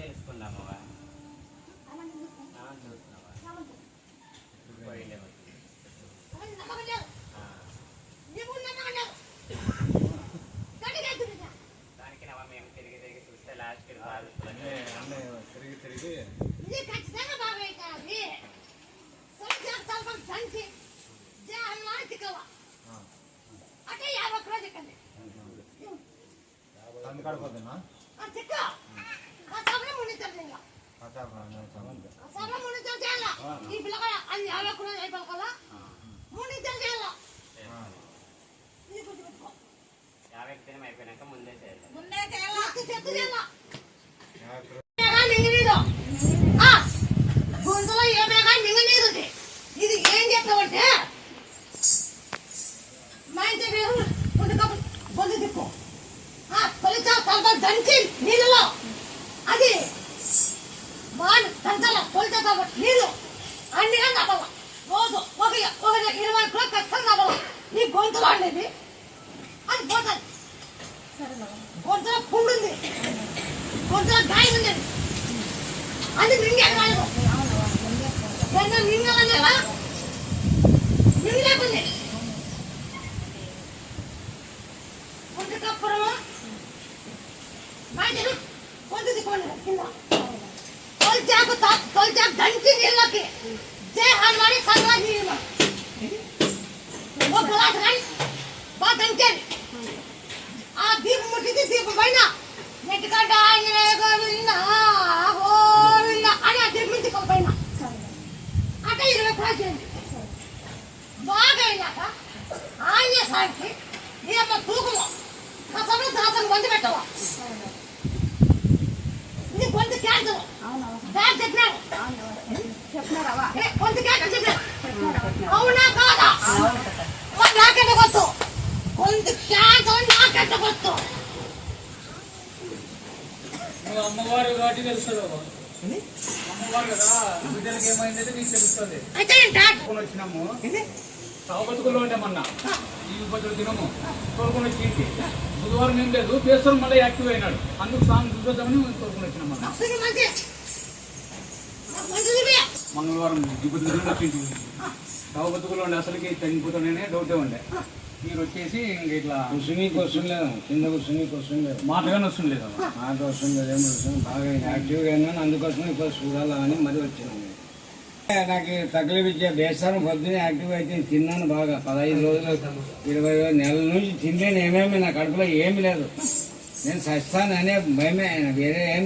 తెలుసుకుందామా దానికి మేము తిరిగి తిరిగి చూస్తే లాస్ట్ తిరిగి తిరిగి అందుకడిపోతున్నా అయిపోయినాక ముందే చేయాలి గుంతలో ఏమైనా మింగనీరు ఇది ఏం చెప్తామంటే మా ఇంటి మీరు బొందు దిక్కు దంచి నీళ్ళలో అది బాగా దంచాల పొలిత నీళ్ళు అన్నిగా నవ్వాల రోజు ఒక 20 కిలో కష్టం నవ్వాల ఈ గొంతులో అనేది అది పోతుంది గొంతులో పుండు ఉంది గొంతులో గాయం ఉంది అది మింగేది రాలేదు మింగలేదా మింగలేకుంది పుట్టుకప్పురము బయట పొద్దు దిక్కుని కింద తొలిచాకు దంచి నీళ్ళకి జై హనుమాని సర్వా నీళ్ళు ఒక గ్లాస్ కానీ బాగా దంచేది ఆ దీపం ముట్టింది దీపం పైన నెట్టుకంట గోవింద గోవింద అని ఆ దీపం నుంచి పైన అంటే 20 ప్రాచేయండి బాగా అయినాక ఆంజనేయ స్వామికి నీ యొక్క తూకము కసలు దాతను వండి పెట్టవా ఇది కొంత క్యాన్సర్ బ్యాగ్ చెప్పినాడు కొంత క్యాన్సర్ చెప్పినాడు అవునా కాదా నాకెంత కొత్తు కొంత క్యాన్సర్ నాకెంత కొత్తు అమ్మవారు కాబట్టి తెలుస్తుంది అమ్మవారు కదా బిడ్డలకి ఏమైందంటే నీకు తెలుస్తుంది వచ్చినాము సావబతుకుల్లో ఉంటామన్నా ఈ ఉపద్రవ దినము తోలుకొని వచ్చింది బుధవారం ఏం లేదు పేస్తారు మళ్ళీ యాక్టివ్ అయినాడు అందుకు స్వామి చూద్దామని తోలుకొని వచ్చినామన్నా మంగళవారం దిగుతుంది వచ్చింది సావబతుకుల్లో ఉండే అసలుకి తగ్గిపోతానే డౌటే ఉండే మీరు వచ్చేసి ఇంక ఇట్లా కుసునికి వస్తుండలేదు కింద కుసునికి వస్తుండలేదు మాటగానే వస్తుండలేదు మాట వస్తుండలేదు ఏమి వస్తుంది బాగా యాక్టివ్గా అయిందని అందుకోసం ఇప్పుడు చూడాలని మరి వచ్చినాము నాకు తగిలిపించే బేసారం పొద్దునే యాక్టివ్ అయితే తిన్నాను బాగా 15 రోజులు 20 నెలల నుంచి తినలేను ఏమేమి నా కడుపులో ఏమి లేదు నేను సస్తాను అనే భయమే వేరే ఏం